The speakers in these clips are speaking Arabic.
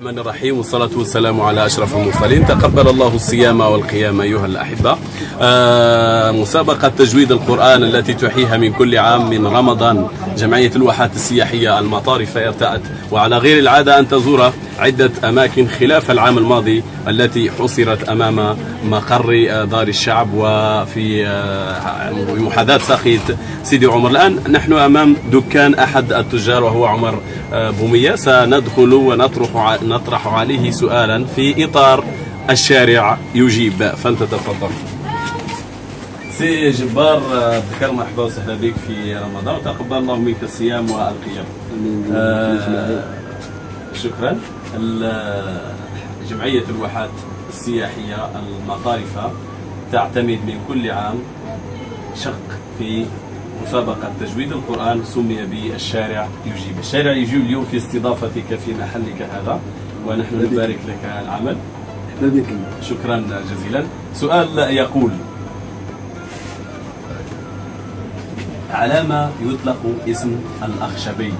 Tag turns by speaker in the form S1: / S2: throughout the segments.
S1: الرحمن الرحيم، والصلاة والسلام على أشرف المرسلين. تقبل الله الصيام والقيام أيها الأحبة. مسابقة تجويد القرآن التي تحييها من كل عام من رمضان جمعية الواحات السياحية المطارف ارتأت وعلى غير العادة أن تزور عدة أماكن خلاف العام الماضي التي حصرت أمام مقر دار الشعب وفي محاذاة ساقية سيدي عمر. الآن نحن أمام دكان أحد التجار وهو عمر بومية. سندخل ونطرح عليه سؤالا في إطار الشارع يجيب، فلتتفضل. سي جبار، بخير مرحبا وسهلا بك في رمضان، وتقبل الله منك الصيام والقيام. شكرا. جمعية الواحات السياحية المطارفة تعتمد من كل عام شق في مسابقة تجويد القرآن سمي بالشارع يجيب. الشارع يجيب اليوم في استضافتك في محلك هذا، ونحن نبارك لك العمل. شكرا جزيلا. سؤال يقول: على ما يطلق اسم الأخشبي؟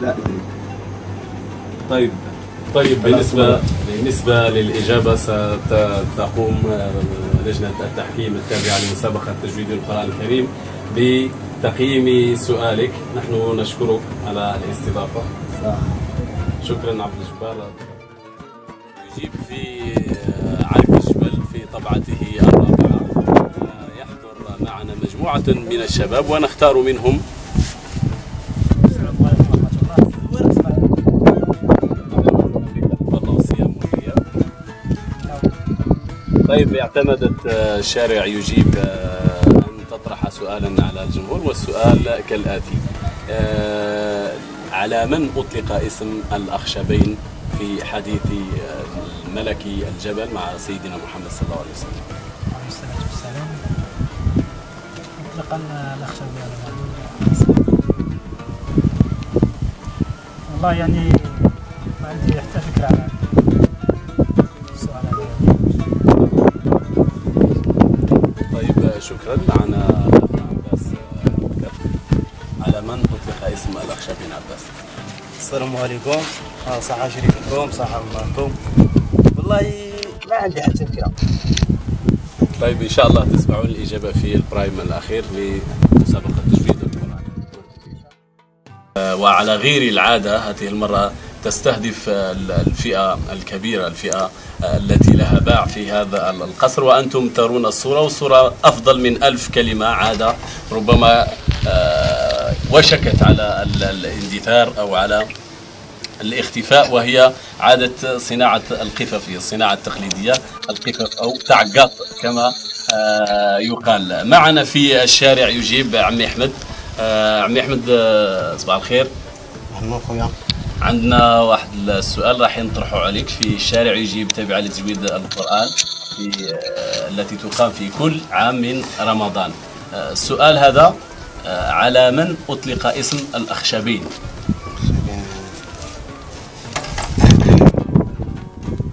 S2: لا.
S1: طيب بالنسبة للإجابة ستقوم لجنة التحكيم التابعة لمسابقة تجويد القرآن الكريم بتقييم سؤالك. نحن نشكرك على الاستضافة. شكرا عبد الجبار. يجيب في عارف الجبل في طبعته الرابعة. يحضر معنا مجموعة من الشباب ونختار منهم طيب. اعتمدت الشارع يجيب أن تطرح سؤالا على الجمهور، والسؤال كالآتي: على من أطلق اسم الأخشبين في حديث الملك الجبل مع سيدنا محمد صلى الله عليه وسلم؟
S3: عليه الصلاة والسلام. أطلق الأخشبين على والله يعني ما عندي حتى فكرة عن السؤال هذا.
S1: طيب شكرا. معنا عباس. على من أطلق اسم الأخشبين عباس؟
S4: السلام عليكم، صحة شريفكم، صحة معكم. والله ما عندي حتى فكرة.
S1: طيب إن شاء الله تسمعون الإجابة في البرايم الأخير لمسابقة تجويد القرآن. وعلى غير العادة هذه المرة تستهدف الفئة الكبيرة، الفئة التي لها باع في هذا القصر، وأنتم ترون الصورة، والصورة أفضل من 1000 كلمة. عادة ربما وشكت على الاندثار أو على الاختفاء، وهي عادة صناعة القفف، الصناعة التقليدية، القفف أو تعقاط كما يقال. معنا في الشارع يجيب عمي أحمد. عمي أحمد، صباح الخير. عندنا واحد السؤال راح نطرحه عليك في الشارع يجيب تابعة لتجويد القرآن التي تقام في كل عام من رمضان. السؤال هذا: على من أطلق اسم الأخشبين؟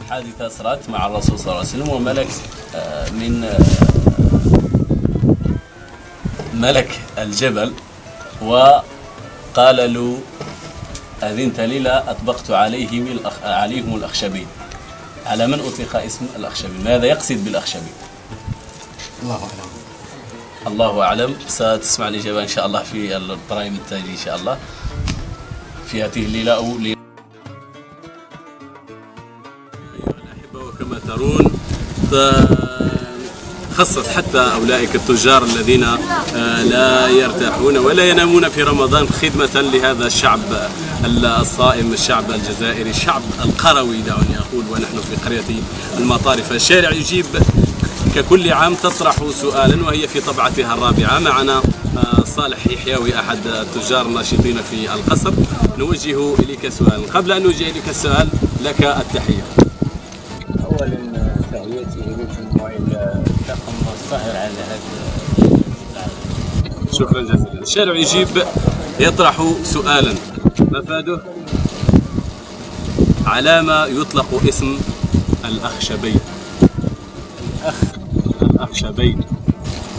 S1: حادثة صارت مع الرسول صلى الله عليه وسلم، وملك من ملك الجبل وقال له: أذنت لي لا أطبقت عليهم الأخشبين. على من أطلق اسم الأخشبين؟ ماذا يقصد بالأخشبين؟
S4: الله أعلم.
S1: الله أعلم. ستسمع الإجابة إن شاء الله في البرايم التالي إن شاء الله في هذه الليلة أو أيها الأحبة، وكما ترون خصت حتى أولئك التجار الذين لا يرتاحون ولا ينامون في رمضان خدمة لهذا الشعب الصائم، الشعب الجزائري، الشعب القروي دعوني أقول، ونحن في قرية المطارف. الشارع يجيب ككل عام تطرح سؤالا وهي في طبعتها الرابعة. معنا صالح يحيوي أحد التجار الناشطين في القصر. نوجه إليك سؤال. قبل أن نوجه إليك السؤال لك التحية.
S5: أولا تحياتي لكم ولكم السهر على هذا.
S1: شكرا جزيلا. الشارع يجيب يطرح سؤالا مفاده: على ما يطلق اسم الأخشبين؟ الأخشبين.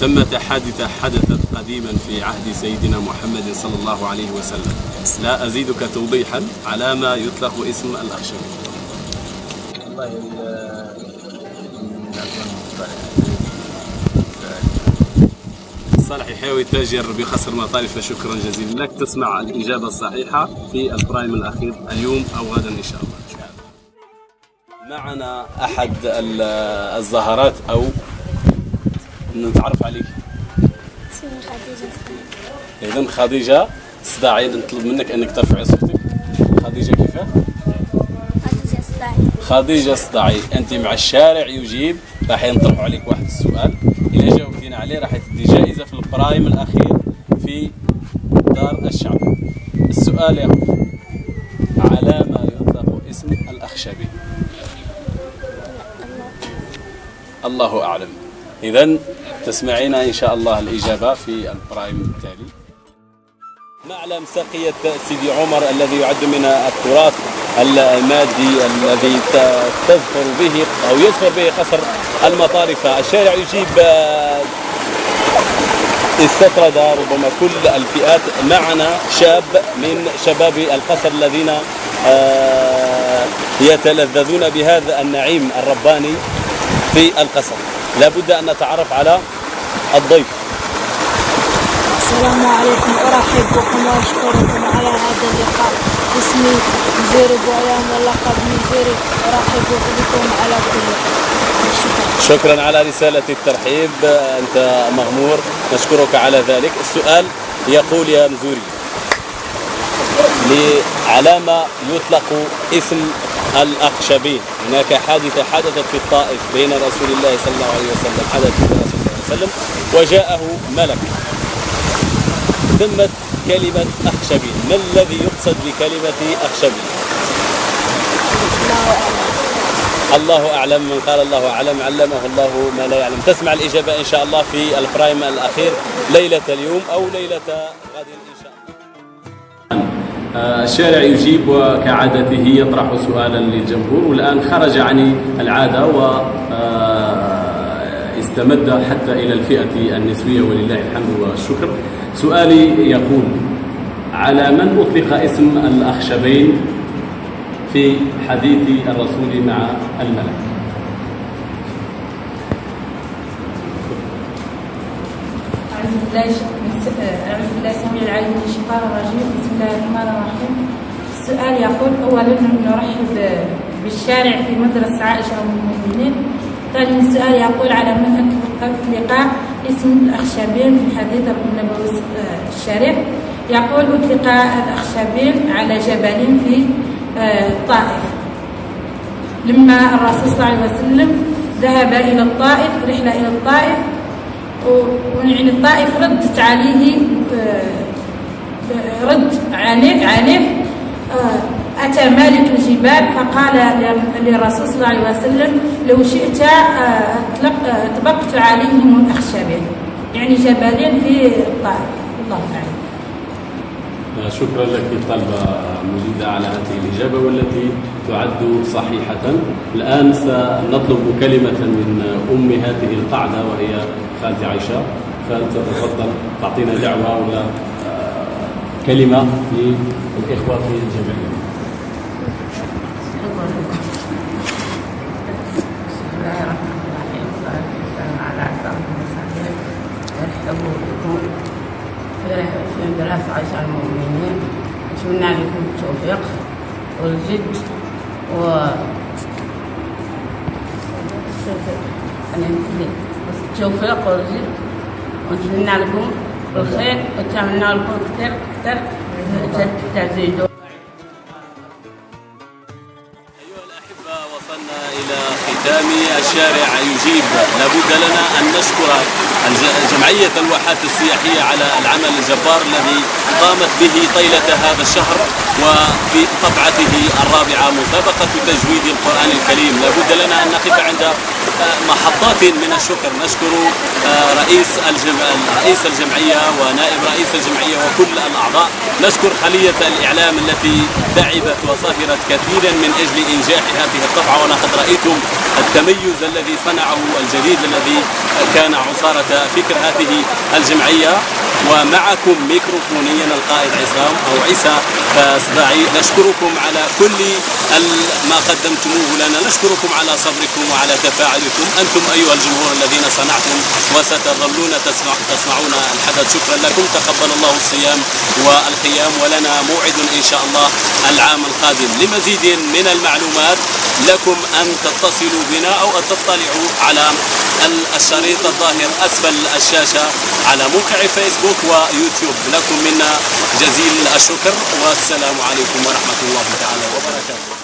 S1: ثمة حادثة حدثت قديما في عهد سيدنا محمد صلى الله عليه وسلم، لا أزيدك توضيحا، على ما يطلق اسم الأخشبي.
S5: والله
S1: صالح يحيوي التاجر بخصر مطارف، شكرا جزيلا لك. تسمع الإجابة الصحيحة في البرايم الأخير اليوم أو غدا إن شاء الله. معنا أحد الزهرات أو نتعرف عليك.
S6: اسمي خديجة صداعي.
S1: إذن خديجة صداعي، نطلب منك أنك ترفعي صوتك. خديجة كيف؟
S6: خديجة صداعي.
S1: خديجة صداعي، أنت مع الشارع يجيب، راح ينطرح عليك واحد السؤال، إذا جاوبتينا عليه راح تدي جائزة في البرايم الأخير في دار الشعب. السؤال يقول: على ما يطلق اسم الأخشبي؟ الله أعلم. إذن تسمعين إن شاء الله الإجابة في البرايم التالي. معلم ساقية سيدي عمر الذي يعد من التراث المادي الذي تزفر به أو يزفر به قصر المطارفة. الشارع يجيب استطرد ربما كل الفئات. معنا شاب من شباب القصر الذين يتلذذون بهذا النعيم الرباني في القصر. لابد أن نتعرف على الضيف.
S7: السلام عليكم، أرحب بكم وأشكركم على هذا اللقاء. اسمي مزيري بوعيان واللقب مزيري. أرحب بكم على كل
S1: شكرا على رسالة الترحيب، أنت مغمور، نشكرك على ذلك. السؤال يقول: يا مزوري، على ما يطلق اسم الأخشبين؟ هناك حادثة حدثت في الطائف بين رسول الله صلى الله عليه وسلم، حدث بين الرسول صلى الله عليه وسلم وجاءه ملك، تمت كلمة أخشبين. ما الذي يقصد بكلمة أخشبين؟ الله أعلم. من قال الله أعلم علمه الله ما لا يعلم. تسمع الإجابة إن شاء الله في البرايم الأخير ليلة اليوم أو ليلة غد إن شاء الله. الشارع يجيب وكعادته يطرح سؤالا للجمهور، والآن خرج عن العادة واستمد حتى إلى الفئة النسوية ولله الحمد والشكر. سؤالي يقول: على من أطلق اسم الأخشبين في حديث الرسول مع الملك؟
S8: أعوذ بالله السميع العليم من الشيطان الرجيم. بسم الله الرحمن الرحيم. السؤال يقول: أولا نرحب بالشارع في مدرسة عائشة أم المؤمنين. ثانيا السؤال يقول: على من أطلق اسم الأخشبين في الحديث النبوي الشريف؟ يقول: أطلق الأخشبين على جبل في الطائف، لما الرسول صلى الله عليه وسلم ذهب إلى الطائف، رحلة إلى الطائف، ويعني الطائف ردت عليه رد عنيف. أتى مالك الجبال فقال للرسول صلى الله عليه وسلم: لو شئت أطبقت عليهم الأخشبين، يعني جبلين في الطائف. الله أعلم.
S1: شكرا لك طلبة مجيدة على هذه الإجابة والتي تعد صحيحة. الآن سنطلب كلمة من أم هذه القاعدة وهي خالتي عائشة، فلتتفضل تعطينا دعوة ولا كلمة للإخوة في الجمعية.
S9: بسم الله الرحمن الرحيم. والصلاة والسلام على أشرف المرسلين. ارحبوا بكم في مدرسة عائشة المؤمنين. أتمنى لكم التوفيق والجد التوفيق والجد، ونتمنى لكم الخير، ونتمنى لكم كثير تزيدوا.
S1: أيها الأحبة، وصلنا إلى ختام الشارع يجيب. لابد لنا أن نشكر جمعية الواحات السياحية على العمل الجبار الذي قامت به طيلة هذا الشهر، وفي طبعته الرابعة مسابقة تجويد القرآن الكريم. لابد لنا أن نقف عند محطات من الشكر. نشكر رئيس الجمعية ونائب رئيس الجمعية وكل الأعضاء. نشكر خلية الإعلام التي تعبت وسهرت كثيرا من أجل إنجاح هذه الطبعة، ولقد رأيتم التميز الذي صنعه الجديد الذي كان عصارة فكر هذه الجمعية. ومعكم ميكروفونيا القائد عصام أو عيسى صداعي. نشكركم على كل ما قدمتموه لنا، نشكركم على صبركم وعلى تفاعلكم. أنتم أيها الجمهور الذين صنعتم وستظلون تصنعون الحدث. شكرا لكم، تقبل الله الصيام والقيام، ولنا موعد إن شاء الله العام القادم. لمزيد من المعلومات لكم أن تتصلوا بنا أو أن تطلعوا على الشريط الظاهر أسفل الشاشة على موقع فيسبوك ويوتيوب. لكم منا جزيل الشكر، والسلام عليكم ورحمة الله تعالى وبركاته.